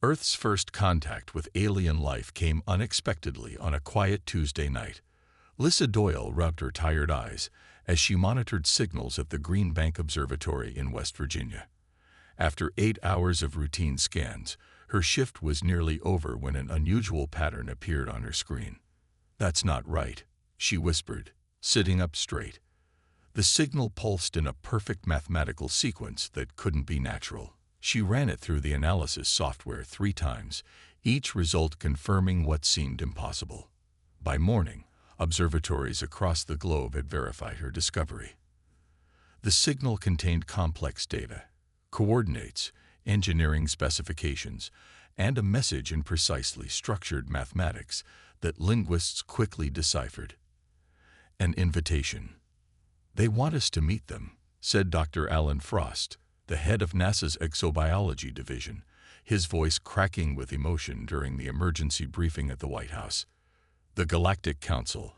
Earth's first contact with alien life came unexpectedly on a quiet Tuesday night. Lisa Doyle rubbed her tired eyes as she monitored signals at the Green Bank Observatory in West Virginia. After 8 hours of routine scans, her shift was nearly over when an unusual pattern appeared on her screen. "That's not right," she whispered, sitting up straight. The signal pulsed in a perfect mathematical sequence that couldn't be natural. She ran it through the analysis software 3 times, each result confirming what seemed impossible. By morning, observatories across the globe had verified her discovery. The signal contained complex data, coordinates, engineering specifications, and a message in precisely structured mathematics that linguists quickly deciphered. An invitation. "They want us to meet them," said Dr. Alan Frost, the head of NASA's Exobiology Division, his voice cracking with emotion during the emergency briefing at the White House. "The Galactic Council,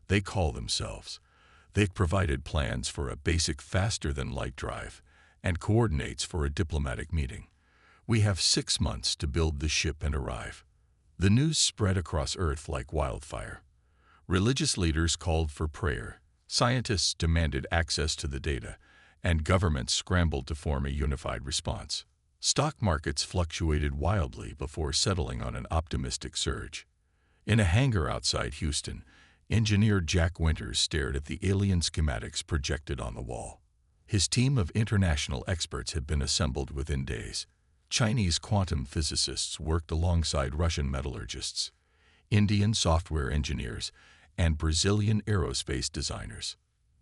they call themselves. They've provided plans for a basic faster-than-light drive and coordinates for a diplomatic meeting. We have 6 months to build the ship and arrive." The news spread across Earth like wildfire. Religious leaders called for prayer, scientists demanded access to the data, and governments scrambled to form a unified response. Stock markets fluctuated wildly before settling on an optimistic surge. In a hangar outside Houston, engineer Jack Winters stared at the alien schematics projected on the wall. His team of international experts had been assembled within days. Chinese quantum physicists worked alongside Russian metallurgists, Indian software engineers, and Brazilian aerospace designers.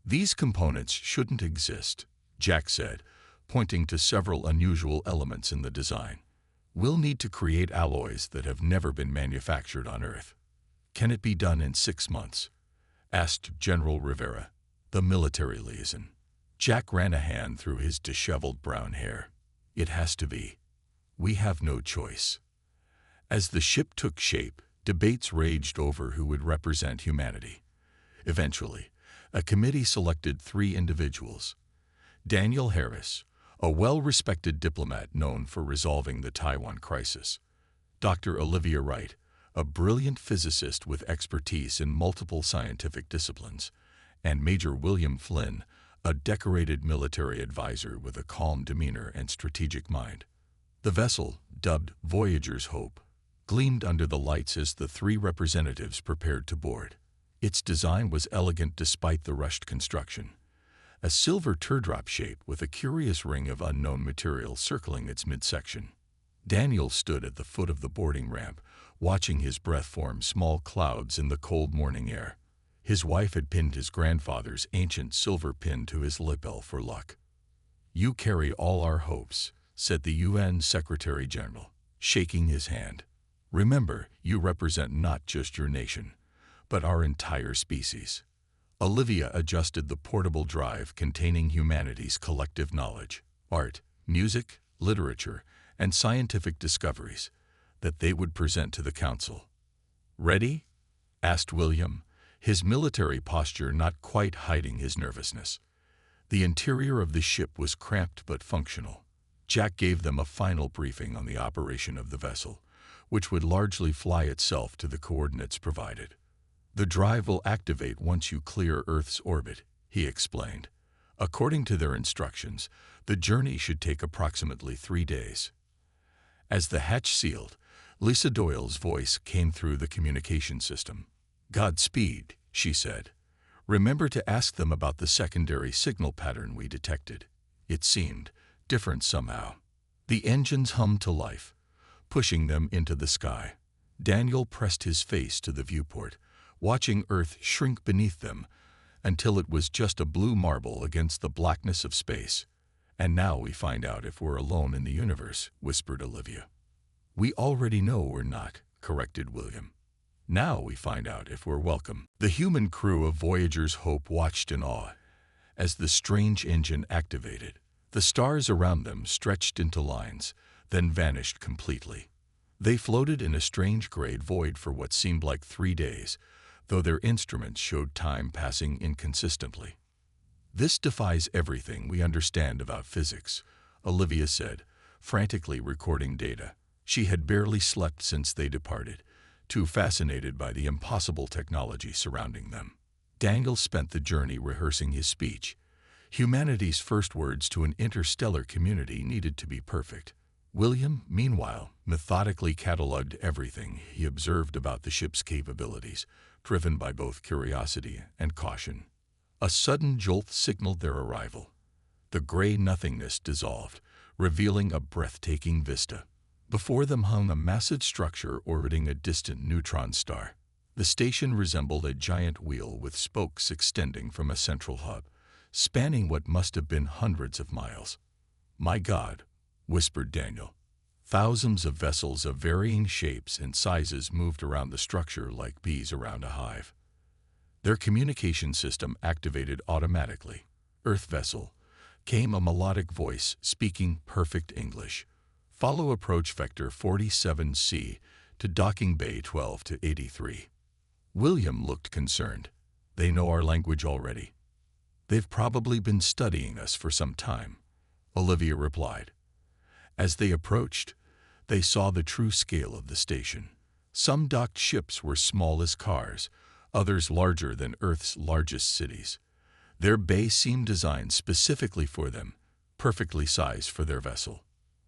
"These components shouldn't exist," Jack said, pointing to several unusual elements in the design. "We'll need to create alloys that have never been manufactured on Earth." "Can it be done in 6 months?" asked General Rivera, the military liaison. Jack ran a hand through his disheveled brown hair. "It has to be. We have no choice." As the ship took shape, debates raged over who would represent humanity. Eventually, a committee selected 3 individuals. Daniel Harris, a well-respected diplomat known for resolving the Taiwan crisis. Dr. Olivia Wright, a brilliant physicist with expertise in multiple scientific disciplines. And Major William Flynn, a decorated military advisor with a calm demeanor and strategic mind. The vessel, dubbed Voyager's Hope, gleamed under the lights as the 3 representatives prepared to board. Its design was elegant despite the rushed construction. A silver teardrop shape with a curious ring of unknown material circling its midsection. Daniel stood at the foot of the boarding ramp, watching his breath form small clouds in the cold morning air. His wife had pinned his grandfather's ancient silver pin to his lapel for luck. "You carry all our hopes," said the UN Secretary General, shaking his hand. "Remember, you represent not just your nation, but our entire species." Olivia adjusted the portable drive containing humanity's collective knowledge, art, music, literature, and scientific discoveries that they would present to the Council. "Ready?" asked William, his military posture not quite hiding his nervousness. The interior of the ship was cramped but functional. Jack gave them a final briefing on the operation of the vessel, which would largely fly itself to the coordinates provided. "The drive will activate once you clear Earth's orbit," he explained. According to their instructions, the journey should take approximately 3 days. As the hatch sealed, Lisa Doyle's voice came through the communication system. "Godspeed," she said. "Remember to ask them about the secondary signal pattern we detected. It seemed different somehow." The engines hummed to life, pushing them into the sky. Daniel pressed his face to the viewport, watching Earth shrink beneath them until it was just a blue marble against the blackness of space. "And now we find out if we're alone in the universe," whispered Olivia. "We already know we're not," corrected William. "Now we find out if we're welcome." The human crew of Voyager's Hope watched in awe as the strange engine activated. The stars around them stretched into lines, then vanished completely. They floated in a strange gray void for what seemed like 3 days, though their instruments showed time passing inconsistently. "This defies everything we understand about physics," Olivia said, frantically recording data. She had barely slept since they departed, too fascinated by the impossible technology surrounding them. Daniel spent the journey rehearsing his speech. Humanity's first words to an interstellar community needed to be perfect. William, meanwhile, methodically catalogued everything he observed about the ship's capabilities, driven by both curiosity and caution. A sudden jolt signaled their arrival. The gray nothingness dissolved, revealing a breathtaking vista. Before them hung a massive structure orbiting a distant neutron star. The station resembled a giant wheel with spokes extending from a central hub, spanning what must have been hundreds of miles. "My God," whispered Daniel. Thousands of vessels of varying shapes and sizes moved around the structure like bees around a hive. Their communication system activated automatically. "Earth vessel," came a melodic voice speaking perfect English. "Follow approach vector 47C to docking bay 12 to 83. William looked concerned. "They know our language already." "They've probably been studying us for some time," Olivia replied. As they approached, they saw the true scale of the station. Some docked ships were small as cars, others larger than Earth's largest cities. Their bay seemed designed specifically for them, perfectly sized for their vessel.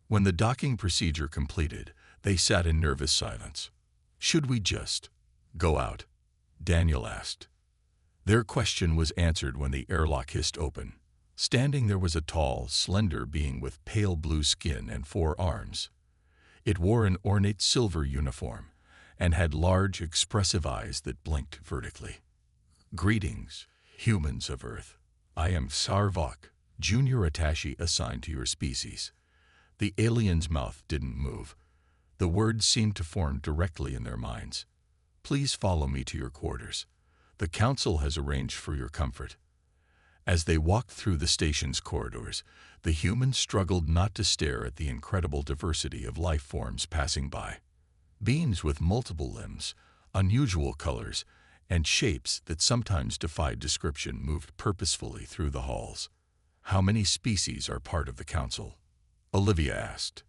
When the docking procedure completed, they sat in nervous silence. "Should we just go out?" Daniel asked. Their question was answered when the airlock hissed open. Standing there was a tall, slender being with pale blue skin and 4 arms. It wore an ornate silver uniform and had large, expressive eyes that blinked vertically. "Greetings, humans of Earth. I am Sarvok, junior attaché assigned to your species." The alien's mouth didn't move. The words seemed to form directly in their minds. "Please follow me to your quarters. The council has arranged for your comfort." As they walked through the station's corridors, the humans struggled not to stare at the incredible diversity of life forms passing by. Beings with multiple limbs, unusual colors, and shapes that sometimes defied description moved purposefully through the halls. "How many species are part of the council?" Olivia asked.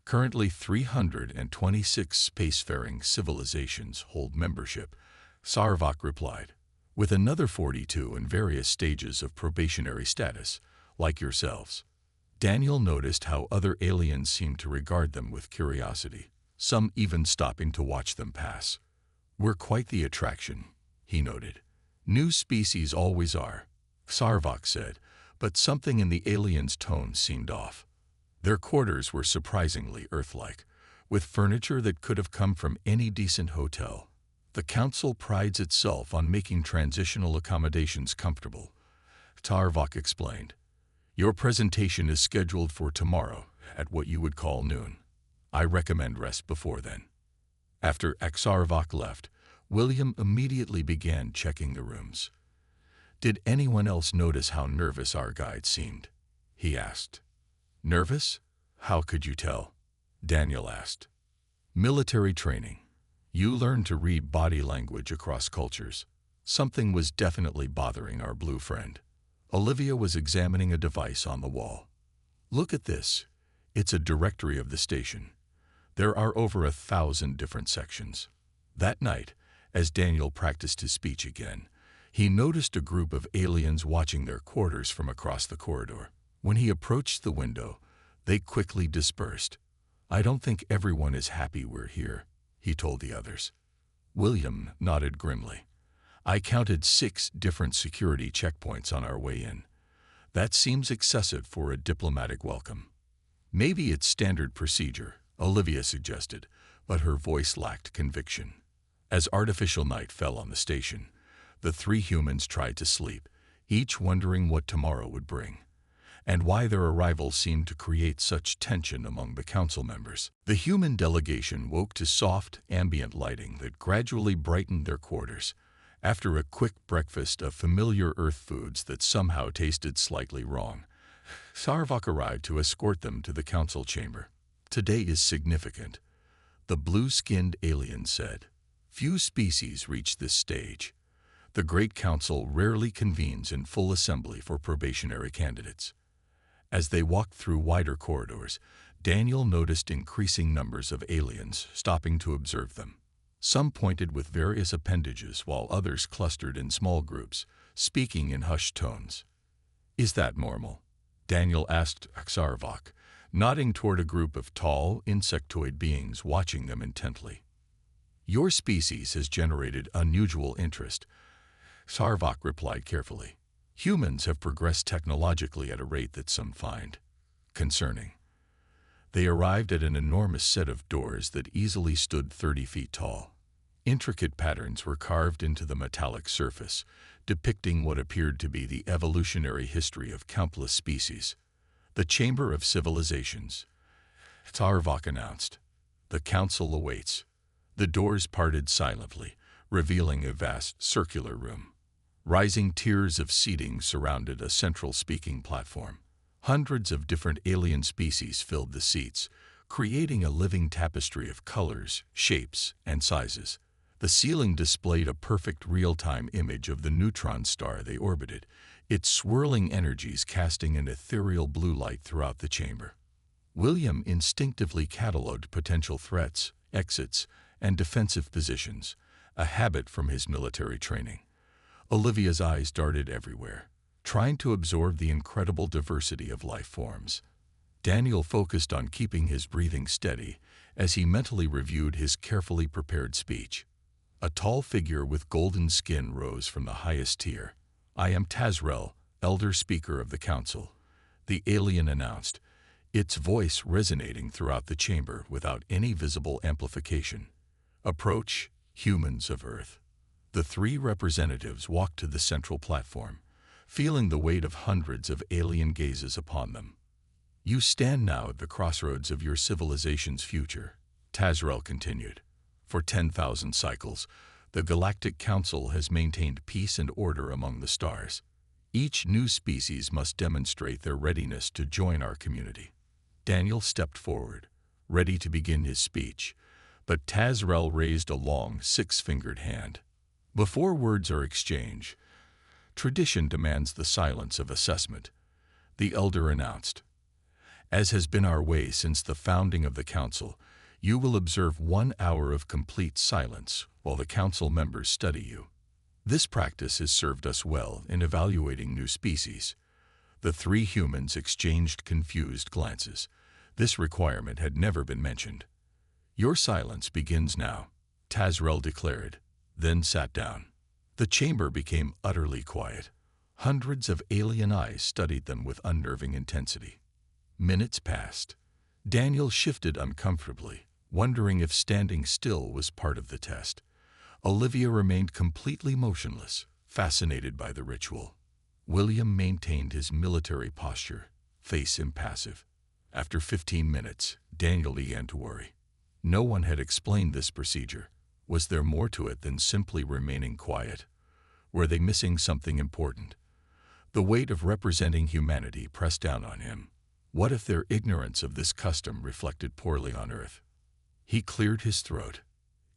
"Currently 326 spacefaring civilizations hold membership," Sarvok replied, "with another 42 in various stages of probationary status, like yourselves." Daniel noticed how other aliens seemed to regard them with curiosity, some even stopping to watch them pass. "We're quite the attraction," he noted. "New species always are," Sarvok said, but something in the aliens' tone seemed off. Their quarters were surprisingly Earth-like, with furniture that could have come from any decent hotel. "The council prides itself on making transitional accommodations comfortable," Sarvok explained. "Your presentation is scheduled for tomorrow at what you would call noon. I recommend rest before then." After Sarvok left, William immediately began checking the rooms. "Did anyone else notice how nervous our guide seemed?" he asked. "Nervous? How could you tell?" Daniel asked. "Military training. You learn to read body language across cultures. Something was definitely bothering our blue friend." Olivia was examining a device on the wall. "Look at this. It's a directory of the station. There are over 1,000 different sections." That night, as Daniel practiced his speech again, he noticed a group of aliens watching their quarters from across the corridor. When he approached the window, they quickly dispersed. "I don't think everyone is happy we're here," he told the others. William nodded grimly. "I counted 6 different security checkpoints on our way in. That seems excessive for a diplomatic welcome." "Maybe it's standard procedure," Olivia suggested, but her voice lacked conviction. As artificial night fell on the station, the 3 humans tried to sleep, each wondering what tomorrow would bring, and why their arrival seemed to create such tension among the council members. The human delegation woke to soft, ambient lighting that gradually brightened their quarters, after a quick breakfast of familiar Earth foods that somehow tasted slightly wrong. Sarvok arrived to escort them to the council chamber. "Today is significant," the blue-skinned alien said. "Few species reach this stage. The Great Council rarely convenes in full assembly for probationary candidates." As they walked through wider corridors, Daniel noticed increasing numbers of aliens stopping to observe them. Some pointed with various appendages while others clustered in small groups, speaking in hushed tones. "Is that normal?" Daniel asked Xarvok, nodding toward a group of tall, insectoid beings watching them intently. "Your species has generated unusual interest," Xarvok replied carefully. "Humans have progressed technologically at a rate that some find concerning." They arrived at an enormous set of doors that easily stood 30 feet tall. Intricate patterns were carved into the metallic surface, depicting what appeared to be the evolutionary history of countless species. "The Chamber of Civilizations," Xarvok announced. "The council awaits." The doors parted silently, revealing a vast circular room. Rising tiers of seating surrounded a central speaking platform. Hundreds of different alien species filled the seats, creating a living tapestry of colors, shapes, and sizes. The ceiling displayed a perfect real-time image of the neutron star they orbited, its swirling energies casting an ethereal blue light throughout the chamber. William instinctively catalogued potential threats, exits, and defensive positions, a habit from his military training. Olivia's eyes darted everywhere, trying to absorb the incredible diversity of life forms. Daniel focused on keeping his breathing steady as he mentally reviewed his carefully prepared speech. A tall figure with golden skin rose from the highest tier. "I am Tazrel, elder speaker of the council," the alien announced, its voice resonating throughout the chamber without any visible amplification. "Approach, humans of Earth." The three representatives walked to the central platform, feeling the weight of hundreds of alien gazes upon them. "You stand now at the crossroads of your civilization's future," Tazrel continued. "For 10,000 cycles, the Galactic Council has maintained peace and order among the stars. Each new species must demonstrate their readiness to join our community." Daniel stepped forward, ready to begin his speech, but Tazrel raised a long, six-fingered hand. "Before words are exchanged, tradition demands the silence of assessment," the elder announced. "As has been our way since the founding of the council, you will observe 1 hour of complete silence while the council members study you. This practice has served us well in evaluating new species." The three humans exchanged confused glances. This requirement had never been mentioned. "Your silence begins now," Tazrel declared, then sat down. The chamber became utterly quiet. Hundreds of alien eyes studied them with unnerving intensity. Minutes passed. Daniel shifted uncomfortably, wondering if standing still was part of the test. Olivia remained completely motionless, fascinated by the ritual. William maintained his military posture, face impassive. After 15 minutes, Daniel began to worry. No one had explained this procedure. Was there more to it than simply remaining quiet? Were they missing something important? The weight of representing humanity pressed down on him. What if their ignorance of this custom reflected poorly on Earth? He cleared his throat.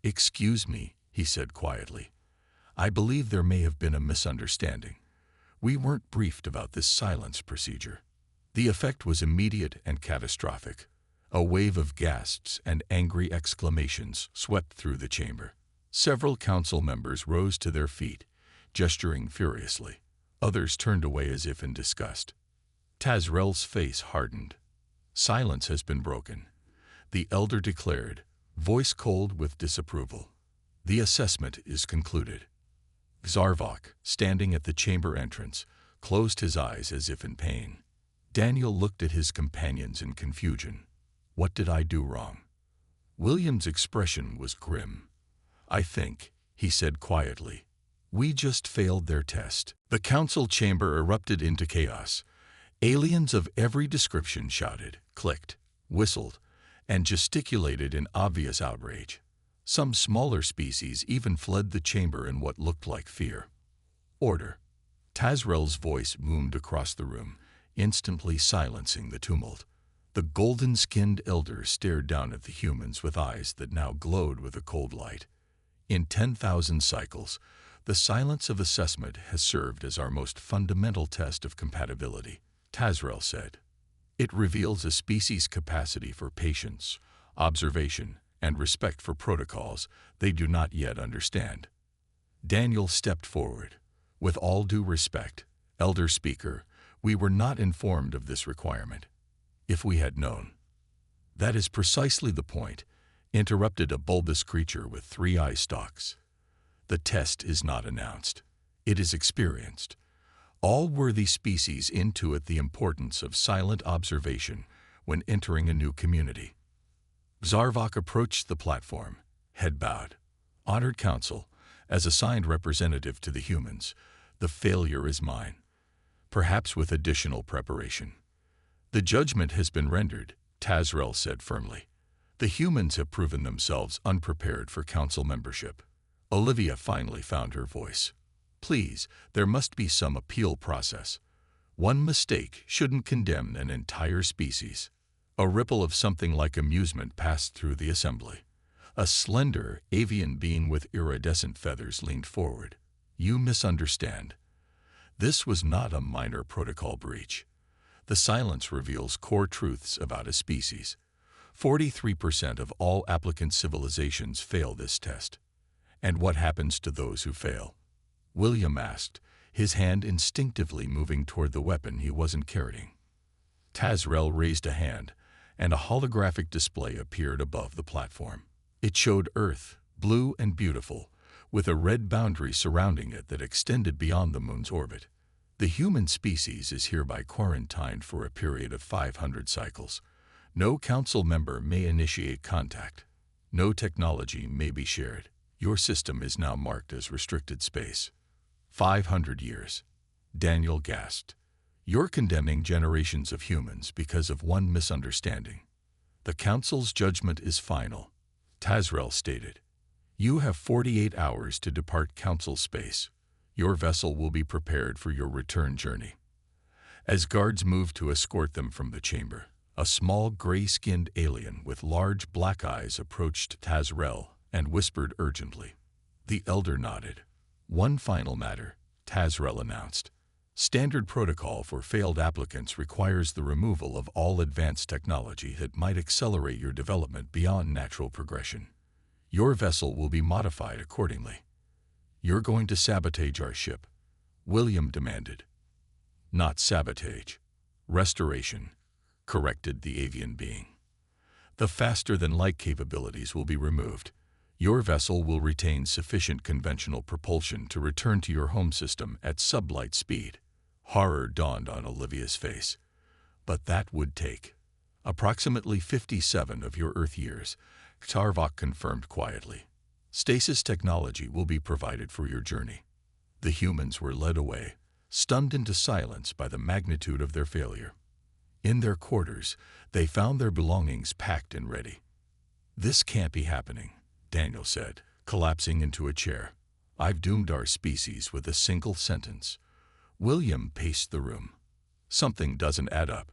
"Excuse me," he said quietly. "I believe there may have been a misunderstanding. We weren't briefed about this silence procedure." The effect was immediate and catastrophic. A wave of gasps and angry exclamations swept through the chamber. Several council members rose to their feet, gesturing furiously. Others turned away as if in disgust. Tazrel's face hardened. "Silence has been broken," the elder declared, voice cold with disapproval. "The assessment is concluded." Xarvok, standing at the chamber entrance, closed his eyes as if in pain. Daniel looked at his companions in confusion. What did I do wrong? William's expression was grim. "I think," he said quietly, "we just failed their test." The council chamber erupted into chaos. Aliens of every description shouted, clicked, whistled, and gesticulated in obvious outrage. Some smaller species even fled the chamber in what looked like fear. "Order." Tazrel's voice boomed across the room, instantly silencing the tumult. The golden-skinned elder stared down at the humans with eyes that now glowed with a cold light. "In 10,000 cycles, the silence of assessment has served as our most fundamental test of compatibility," Tazrel said. It reveals a species' capacity for patience, observation, and respect for protocols they do not yet understand. Daniel stepped forward. With all due respect, Elder Speaker, we were not informed of this requirement. If we had known. That is precisely the point, interrupted a bulbous creature with 3 eye stalks. The test is not announced. It is experienced. All worthy species intuit the importance of silent observation when entering a new community. Zarvok approached the platform, head bowed. Honored Council, as assigned representative to the humans, the failure is mine. Perhaps with additional preparation. The judgment has been rendered, Tazrel said firmly. The humans have proven themselves unprepared for council membership. Olivia finally found her voice. Please, there must be some appeal process. One mistake shouldn't condemn an entire species. A ripple of something like amusement passed through the assembly. A slender, avian being with iridescent feathers leaned forward. You misunderstand. This was not a minor protocol breach. The silence reveals core truths about a species. 43% of all applicant civilizations fail this test. And what happens to those who fail? William asked, his hand instinctively moving toward the weapon he wasn't carrying. Tazrel raised a hand, and a holographic display appeared above the platform. It showed Earth, blue and beautiful, with a red boundary surrounding it that extended beyond the moon's orbit. The human species is hereby quarantined for a period of 500 cycles. No council member may initiate contact. No technology may be shared. Your system is now marked as restricted space. 500 years. Daniel gasped. You're condemning generations of humans because of one misunderstanding. The council's judgment is final, Tazrel stated. You have 48 hours to depart council space. Your vessel will be prepared for your return journey. As guards moved to escort them from the chamber, a small gray-skinned alien with large black eyes approached Tazrel and whispered urgently. The elder nodded. One final matter, Tazrel announced. Standard protocol for failed applicants requires the removal of all advanced technology that might accelerate your development beyond natural progression. Your vessel will be modified accordingly. You're going to sabotage our ship, William demanded. Not sabotage. Restoration, corrected the avian being. The faster-than-light capabilities will be removed. Your vessel will retain sufficient conventional propulsion to return to your home system at sublight speed. Horror dawned on Olivia's face. But that would take approximately 57 of your Earth years, Zarvok confirmed quietly. Stasis technology will be provided for your journey. The humans were led away, stunned into silence by the magnitude of their failure. In their quarters, they found their belongings packed and ready. This can't be happening, Daniel said, collapsing into a chair. I've doomed our species with a single sentence. William paced the room. Something doesn't add up.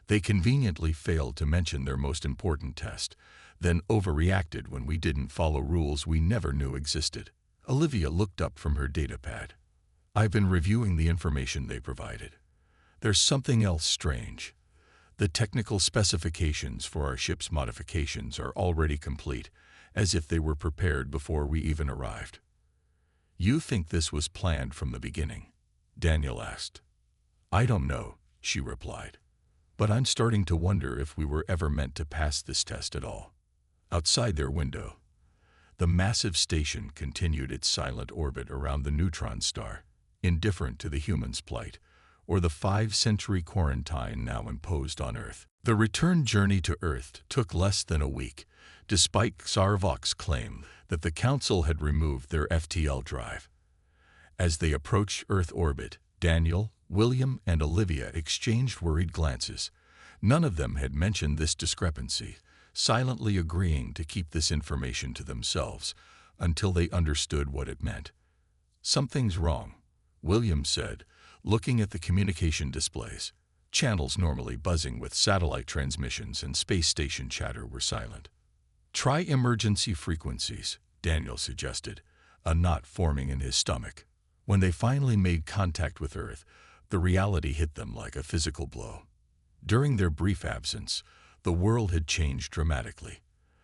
They conveniently failed to mention their most important test, then overreacted when we didn't follow rules we never knew existed. Olivia looked up from her datapad. I've been reviewing the information they provided. There's something else strange. The technical specifications for our ship's modifications are already complete, as if they were prepared before we even arrived. You think this was planned from the beginning? Daniel asked. I don't know, she replied. But I'm starting to wonder if we were ever meant to pass this test at all. Outside their window, the massive station continued its silent orbit around the neutron star, indifferent to the human's plight, or the 5-century quarantine now imposed on Earth. The return journey to Earth took less than a week, despite Zarvok's claim that the Council had removed their FTL drive. As they approached Earth orbit, Daniel, William, and Olivia exchanged worried glances. None of them had mentioned this discrepancy, silently agreeing to keep this information to themselves until they understood what it meant. Something's wrong, William said, looking at the communication displays. Channels normally buzzing with satellite transmissions and space station chatter were silent. Try emergency frequencies, Daniel suggested, a knot forming in his stomach. When they finally made contact with Earth, the reality hit them like a physical blow. During their brief absence, the world had changed dramatically.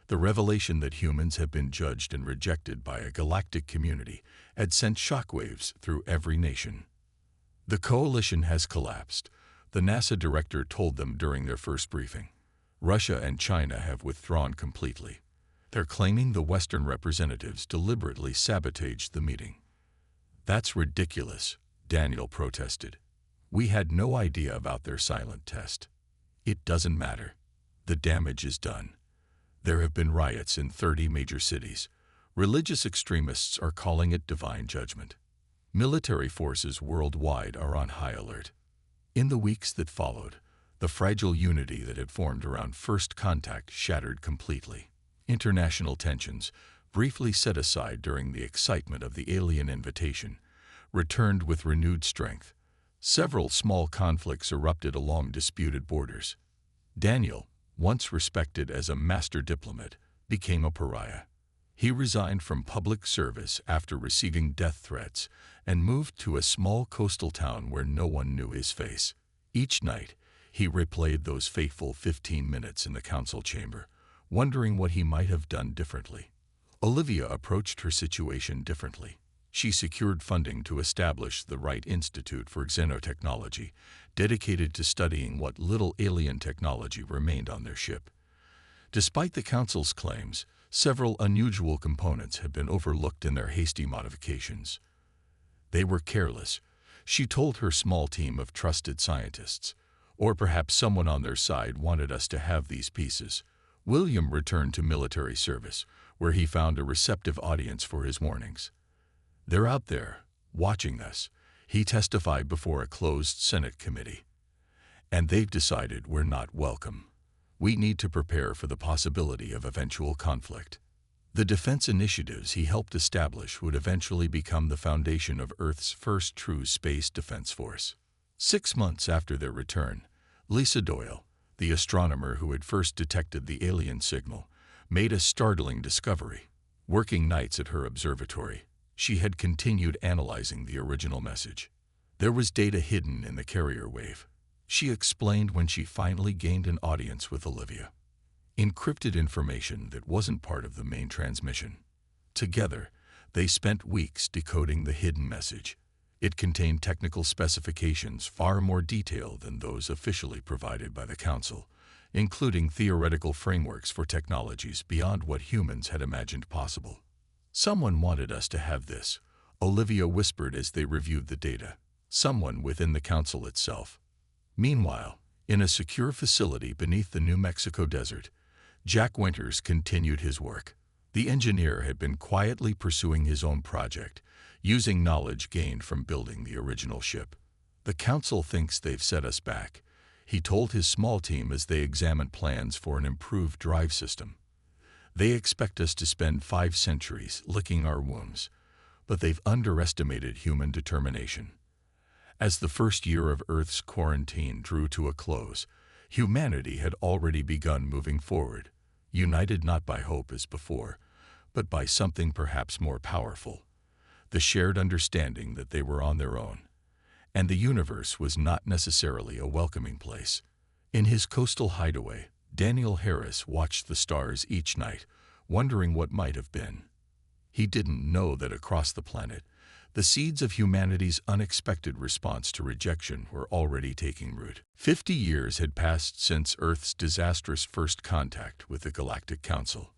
The revelation that humans have been judged and rejected by a galactic community had sent shockwaves through every nation. The coalition has collapsed, the NASA director told them during their first briefing. Russia and China have withdrawn completely. They're claiming the Western representatives deliberately sabotaged the meeting. That's ridiculous, Daniel protested. We had no idea about their silent test. It doesn't matter. The damage is done. There have been riots in 30 major cities. Religious extremists are calling it divine judgment. Military forces worldwide are on high alert. In the weeks that followed, the fragile unity that had formed around first contact shattered completely. International tensions, briefly set aside during the excitement of the alien invitation, returned with renewed strength. Several small conflicts erupted along disputed borders. Daniel, once respected as a master diplomat, became a pariah. He resigned from public service after receiving death threats and moved to a small coastal town where no one knew his face. Each night, he replayed those fateful 15 minutes in the council chamber, wondering what he might have done differently. Olivia approached her situation differently. She secured funding to establish the Wright Institute for Xenotechnology, dedicated to studying what little alien technology remained on their ship. Despite the Council's claims, several unusual components had been overlooked in their hasty modifications. They were careless, she told her small team of trusted scientists. Or perhaps someone on their side wanted us to have these pieces. William returned to military service, where he found a receptive audience for his warnings. They're out there, watching us, he testified before a closed Senate committee. And they've decided we're not welcome. We need to prepare for the possibility of eventual conflict. The defense initiatives he helped establish would eventually become the foundation of Earth's first true space defense force. 6 months after their return, Lisa Doyle, the astronomer who had first detected the alien signal, made a startling discovery. Working nights at her observatory, she had continued analyzing the original message. There was data hidden in the carrier wave. She explained when she finally gained an audience with Olivia. Encrypted information that wasn't part of the main transmission. Together, they spent weeks decoding the hidden message. It contained technical specifications far more detailed than those officially provided by the Council, including theoretical frameworks for technologies beyond what humans had imagined possible. Someone wanted us to have this, Olivia whispered as they reviewed the data. Someone within the Council itself. Meanwhile, in a secure facility beneath the New Mexico desert, Jack Winters continued his work. The engineer had been quietly pursuing his own project, using knowledge gained from building the original ship. The Council thinks they've set us back, he told his small team as they examined plans for an improved drive system. They expect us to spend 5 centuries licking our wounds, but they've underestimated human determination. As the first year of Earth's quarantine drew to a close, humanity had already begun moving forward, united not by hope as before, but by something perhaps more powerful. The shared understanding that they were on their own, and the universe was not necessarily a welcoming place. In his coastal hideaway, Daniel Harris watched the stars each night, wondering what might have been. He didn't know that across the planet, the seeds of humanity's unexpected response to rejection were already taking root. 50 years had passed since Earth's disastrous first contact with the Galactic Council.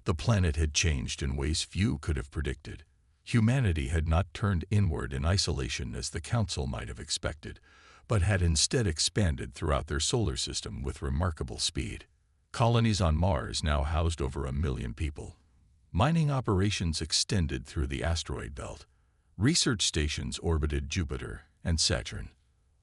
The planet had changed in ways few could have predicted. Humanity had not turned inward in isolation as the Council might have expected, but had instead expanded throughout their solar system with remarkable speed. Colonies on Mars now housed over 1 million people. Mining operations extended through the asteroid belt. Research stations orbited Jupiter and Saturn,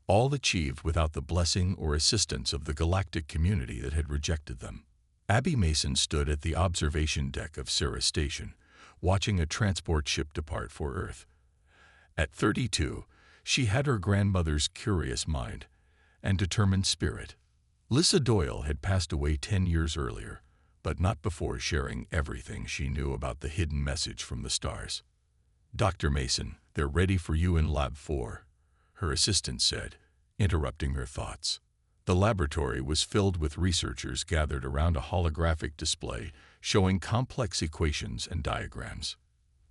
all achieved without the blessing or assistance of the galactic community that had rejected them. Abby Mason stood at the observation deck of Sarah Station, watching a transport ship depart for Earth. At 32, she had her grandmother's curious mind and determined spirit. Lisa Doyle had passed away 10 years earlier, but not before sharing everything she knew about the hidden message from the stars. "Dr. Mason, they're ready for you in Lab 4, her assistant said, interrupting her thoughts. The laboratory was filled with researchers gathered around a holographic display showing complex equations and diagrams.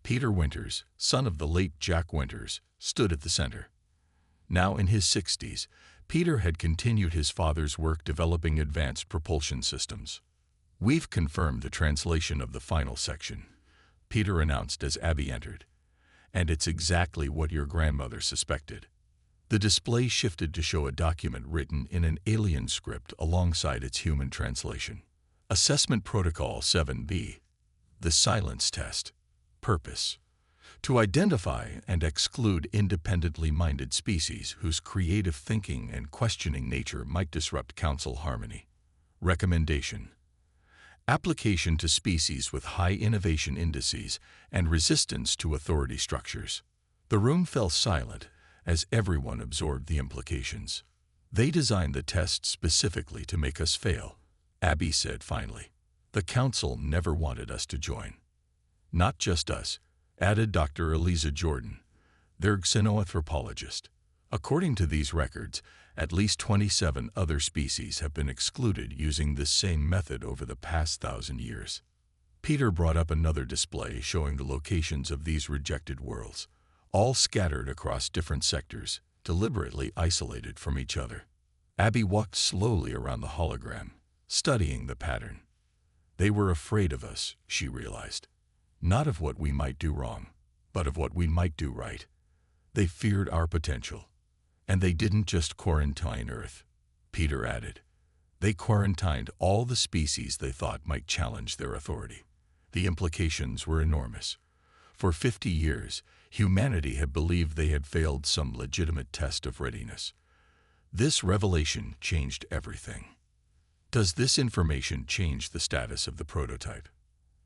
Peter Winters, son of the late Jack Winters, stood at the center. Now in his 60s, Peter had continued his father's work developing advanced propulsion systems. "We've confirmed the translation of the final section," Peter announced as Abby entered. "And it's exactly what your grandmother suspected." The display shifted to show a document written in an alien script alongside its human translation. Assessment Protocol 7B. The Silence Test. Purpose: to identify and exclude independently minded species whose creative thinking and questioning nature might disrupt council harmony. Recommendation: application to species with high innovation indices and resistance to authority structures. The room fell silent as everyone absorbed the implications. "They designed the test specifically to make us fail," Abby said finally. "The council never wanted us to join." "Not just us," added Dr. Eliza Jordan, their xenoanthropologist. "According to these records, at least 27 other species have been excluded using this same method over the past 1,000 years." Peter brought up another display showing the locations of these rejected worlds, all scattered across different sectors, deliberately isolated from each other. Abby walked slowly around the hologram, studying the pattern. "They were afraid of us," she realized. "Not of what we might do wrong, but of what we might do right. They feared our potential. And they didn't just quarantine Earth," Peter added. "They quarantined all the species they thought might challenge their authority." The implications were enormous. For 50 years, humanity had believed they had failed some legitimate test of readiness. This revelation changed everything. "Does this information change the status of the prototype?"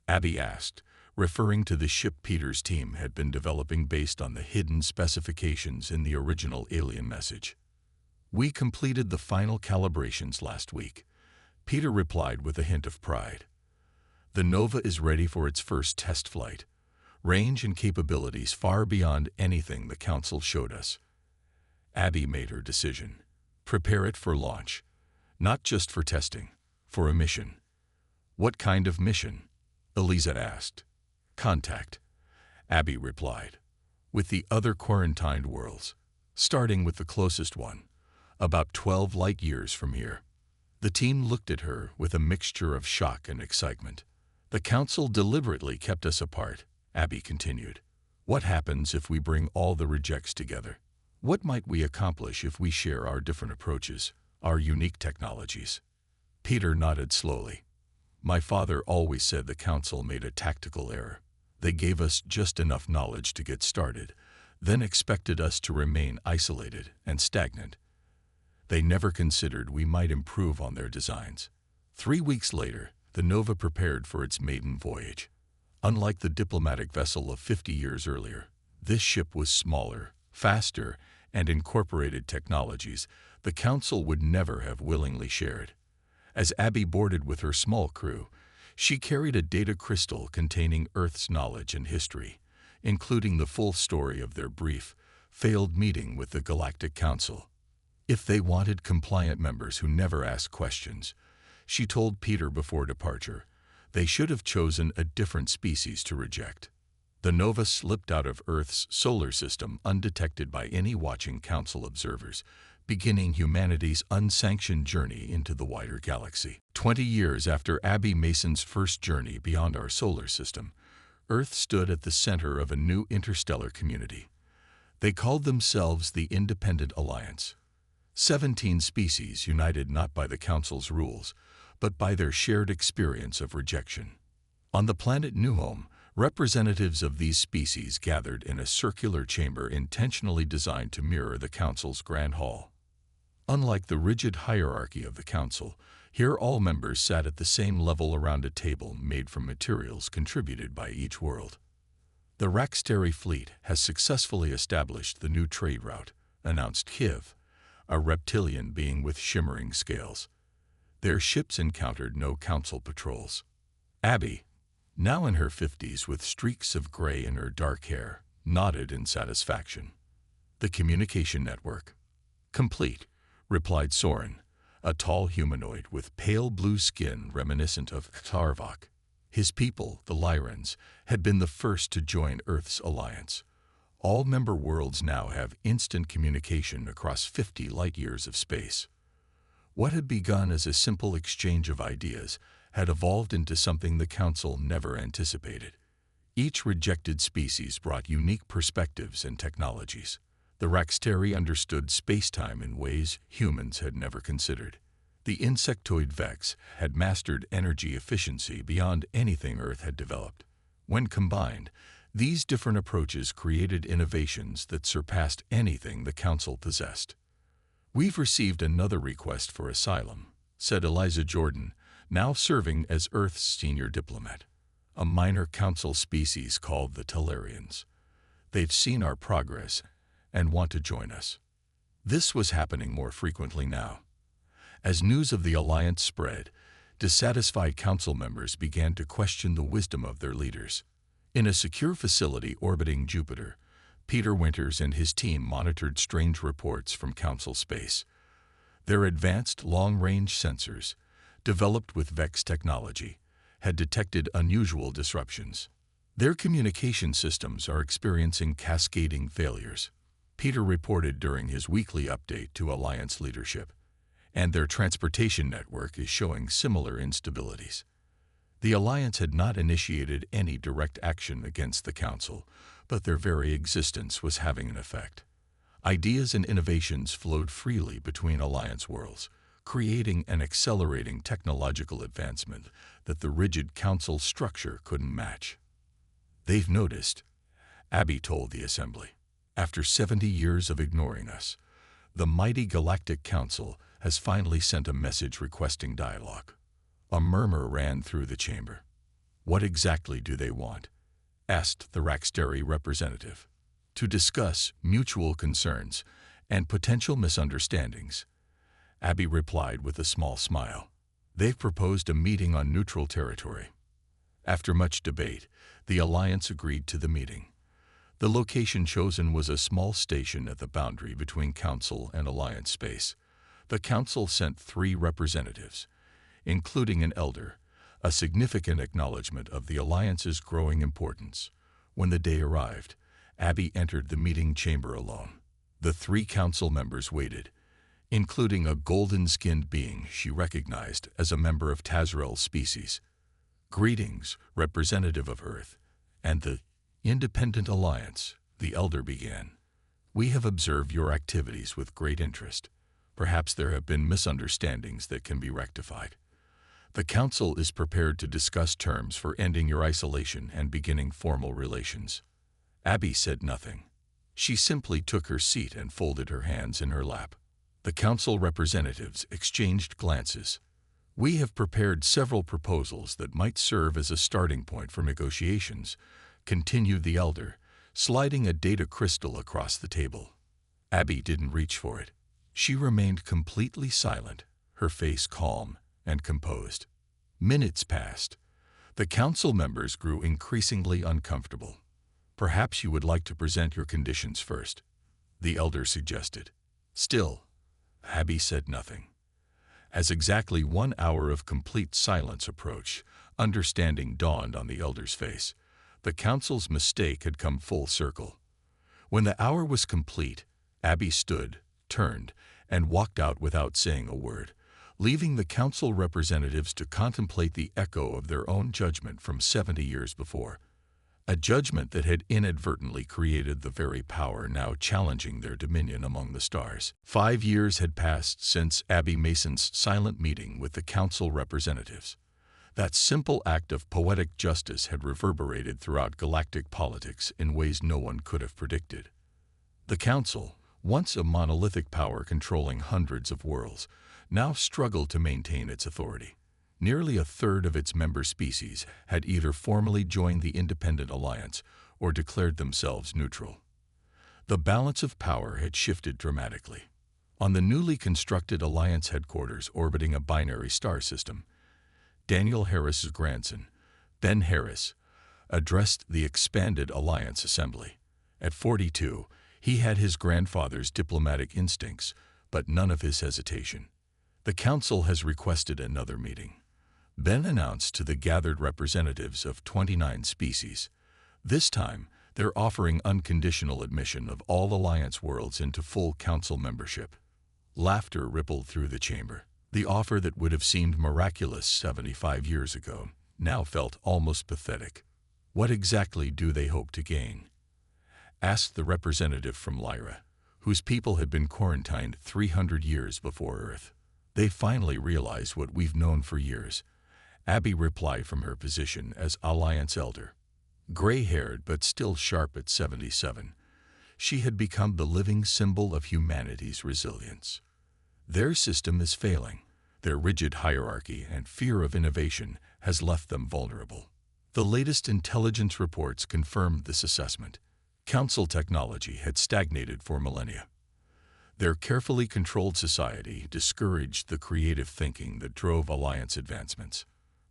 Abby asked, referring to the ship Peter's team had been developing based on the hidden specifications in the original alien message. "We completed the final calibrations last week," Peter replied with a hint of pride. "The Nova is ready for its first test flight, range and capabilities far beyond anything the Council showed us." Abby made her decision. Prepare it for launch. Not just for testing, for a mission. "What kind of mission?" Eliza asked. "Contact," Abby replied, "with the other quarantined worlds, starting with the closest one, about 12 light years from here." The team looked at her with a mixture of shock and excitement. "The Council deliberately kept us apart," Abby continued. "What happens if we bring all the rejects together? What might we accomplish if we share our different approaches, our unique technologies?" Peter nodded slowly. "My father always said the Council made a tactical error. They gave us just enough knowledge to get started, then expected us to remain isolated and stagnant. They never considered we might improve on their designs." 3 weeks later, the Nova prepared for its maiden voyage. Unlike the diplomatic vessel of 50 years earlier, this ship was smaller, faster, and incorporated technologies the Council would never have willingly shared. As Abby boarded with her small crew, she carried a data crystal containing Earth's knowledge and history, including the full story of their brief, failed meeting with the Galactic Council. If they wanted compliant members who never asked questions, she told Peter before departure, they should have chosen a different species to reject. The Nova slipped out of Earth's solar system undetected by any watching Council observers, beginning humanity's unsanctioned journey into the wider galaxy. 20 years after Abby Mason's first journey beyond our solar system, Earth stood at the center of a new interstellar community. They called themselves the Independent Alliance. 17 species united not by the Council's rules, but by their shared experience of rejection. On the planet New Home, representatives of these species gathered in a circular chamber intentionally designed to mirror the Council's Grand Hall. Unlike the rigid hierarchy of the Council, here all members sat at the same level around a table made from materials contributed by each world. "The Raxteri fleet has successfully established the new trade route," announced Kiv, a reptilian being with shimmering scales. Their ships encountered no Council patrols. Abby, now in her 50s with streaks of gray in her dark hair, nodded in satisfaction. "The communication network." "Complete," replied Soren, a tall humanoid with pale blue skin reminiscent of Tarvok. His people, the Lyrans, had been the first to join Earth's alliance. All member worlds now have instant communication across 50 light-years of space. What had begun as a simple exchange of ideas had evolved into something the Council never anticipated. Each rejected species brought unique perspectives and technologies. The Raxteri understood space-time in ways humans had never considered. The insectoid Vex had mastered energy efficiency beyond anything Earth had developed. When combined, these different approaches created innovations that surpassed anything the Council possessed. "We've received another request for asylum," said Eliza Jordan, now serving as Earth's senior diplomat. "A minor Council species called the Talarians. They've seen our progress and want to join us." This was happening more frequently now. As news of the alliance spread, dissatisfied Council members began to question the wisdom of their leaders. In a secure facility orbiting Jupiter, Peter Winters and his team monitored strange reports from Council space. Their advanced long-range sensors, developed with Vex technology, had detected unusual disruptions. Their communication systems are experiencing cascading failures, Peter reported during his weekly update to Alliance leadership, and their transportation network is showing similar instabilities. The Alliance had not initiated any direct action against the Council, but their very existence was having an effect. Ideas and innovations flowed freely between Alliance worlds, creating an accelerating technological advancement that the rigid Council structure couldn't match. "They've noticed," Abby told the Assembly. "After 70 years of ignoring us, the mighty Galactic Council has finally sent a message requesting dialogue." A murmur ran through the chamber. "What exactly do they want?" asked the Raxteri representative. "To discuss mutual concerns and potential misunderstandings," Abby replied with a small smile. "They've proposed a meeting on neutral territory." After much debate, the Alliance agreed to the meeting. The location chosen was a small station at the boundary between Council and Alliance space. The Council sent 3 representatives, including an elder, a significant acknowledgement of the Alliance's growing importance. When the day arrived, Abby entered the meeting chamber alone. The 3 Council members waited, including a golden-skinned being she recognized as a member of Tazrael's species. "Greetings, representative of Earth and the Independent Alliance," the elder began. "We have observed your activities with great interest. Perhaps there have been misunderstandings that can be rectified. The Council is prepared to discuss terms for ending your isolation and beginning formal relations." Abby said nothing. She simply took her seat and folded her hands in her lap. The Council representatives exchanged glances. "We have prepared several proposals that might serve as a starting point for negotiations," continued the elder, sliding a data crystal across the table. Abby didn't reach for it. She remained completely silent, her face calm and composed. Minutes passed. The Council members grew increasingly uncomfortable. "Perhaps you would like to present your conditions first," the elder suggested. Still, Abby said nothing. As exactly 1 hour of complete silence approached, understanding dawned on the elder's face. The Council's mistake had come full circle. When the hour was complete, Abby stood, turned, and walked out without saying a word, leaving the Council representatives to contemplate the echo of their own judgment from 70 years before. A judgment that had inadvertently created the very power now challenging their dominion among the stars. 5 years had passed since Abby Mason's silent meeting with the Council representatives. That simple act of poetic justice had reverberated throughout galactic politics in ways no one could have predicted. The Council, once a monolithic power controlling hundreds of worlds, now struggled to maintain its authority. Nearly a third of its member species had either formally joined the Independent Alliance or declared themselves neutral. The balance of power had shifted dramatically. On the newly constructed Alliance headquarters orbiting a binary star system, Daniel Harris's grandson, Ben Harris, addressed the expanded Alliance Assembly. At 42, he had his grandfather's diplomatic instincts, but none of his hesitation. The Council has requested another meeting. Ben announced to the gathered representatives of 29 species. This time, they're offering unconditional admission of all Alliance worlds into full Council membership. Laughter rippled through the chamber. The offer that would have seemed miraculous 75 years ago now felt almost pathetic. What exactly do they hope to gain? Asked the representative from Lyra, whose people had been quarantined 300 years before Earth. They finally realized what we've known for years. Abby replied from her position as Alliance Elder. Gray-haired but still sharp at 77, she had become the living symbol of humanity's resilience. Their system is failing. Their rigid hierarchy and fear of innovation has left them vulnerable. The latest intelligence reports confirmed this assessment. Council technology had stagnated for millennia. Their carefully controlled society discouraged the creative thinking that drove Alliance advancements.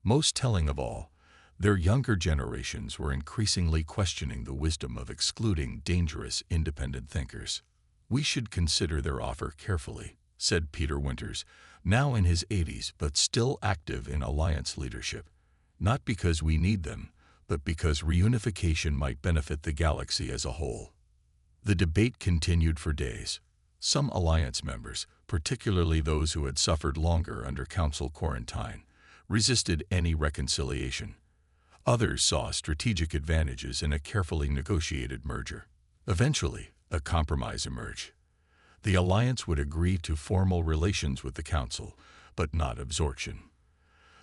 Most telling of all, their younger generations were increasingly questioning the wisdom of excluding dangerous, independent thinkers. "We should consider their offer carefully," said Peter Winters, now in his 80s but still active in Alliance leadership. "Not because we need them, but because reunification might benefit the galaxy as a whole." The debate continued for days. Some Alliance members, particularly those who had suffered longer under Council quarantine, resisted any reconciliation. Others saw strategic advantages in a carefully negotiated merger. Eventually, a compromise emerged. The Alliance would agree to formal relations with the Council, but not absorption.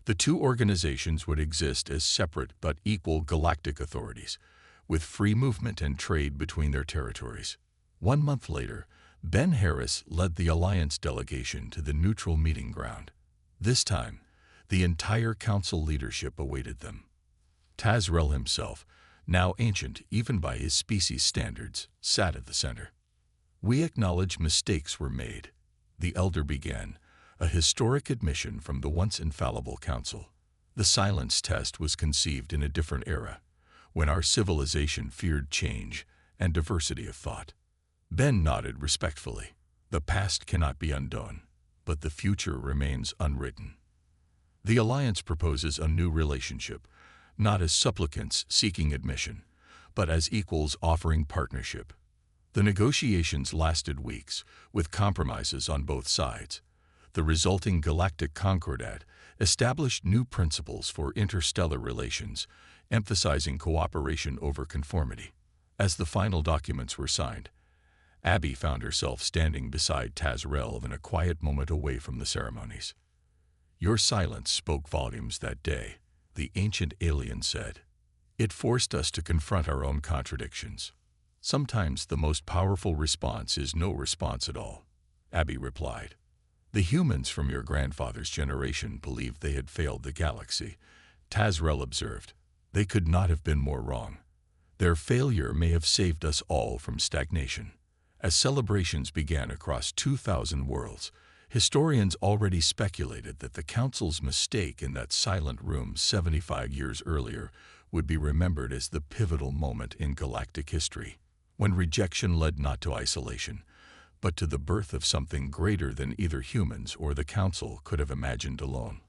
The two organizations would exist as separate but equal galactic authorities, with free movement and trade between their territories. 1 month later, Ben Harris led the Alliance delegation to the neutral meeting ground. This time, the entire Council leadership awaited them. Tazrel himself, now ancient even by his species standards, sat at the center. "We acknowledge mistakes were made," the Elder began, a historic admission from the once infallible Council. "The silence test was conceived in a different era, when our civilization feared change and diversity of thought." Ben nodded respectfully. "The past cannot be undone, but the future remains unwritten." The Alliance proposes a new relationship, not as supplicants seeking admission, but as equals offering partnership. The negotiations lasted weeks, with compromises on both sides. The resulting Galactic Concordat established new principles for interstellar relations, emphasizing cooperation over conformity. As the final documents were signed, Abby found herself standing beside Tazrel in a quiet moment away from the ceremonies. "Your silence spoke volumes that day," the ancient alien said. "It forced us to confront our own contradictions." "Sometimes the most powerful response is no response at all," Abby replied. "The humans from your grandfather's generation believed they had failed the galaxy," Tazrel observed. "They could not have been more wrong. Their failure may have saved us all from stagnation." As celebrations began across 2,000 worlds, historians already speculated that the Council's mistake in that silent room 75 years earlier would be remembered as the pivotal moment in galactic history, when rejection led not to isolation, but to the birth of something greater than either humans or the Council could have imagined alone.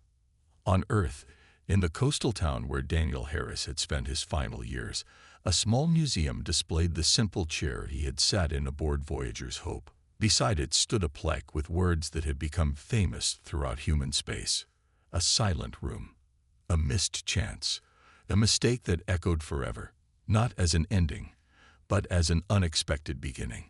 On Earth, in the coastal town where Daniel Harris had spent his final years, a small museum displayed the simple chair he had sat in aboard Voyager's Hope. Beside it stood a plaque with words that had become famous throughout human space. "A silent room. A missed chance. A mistake that echoed forever, not as an ending, but as an unexpected beginning."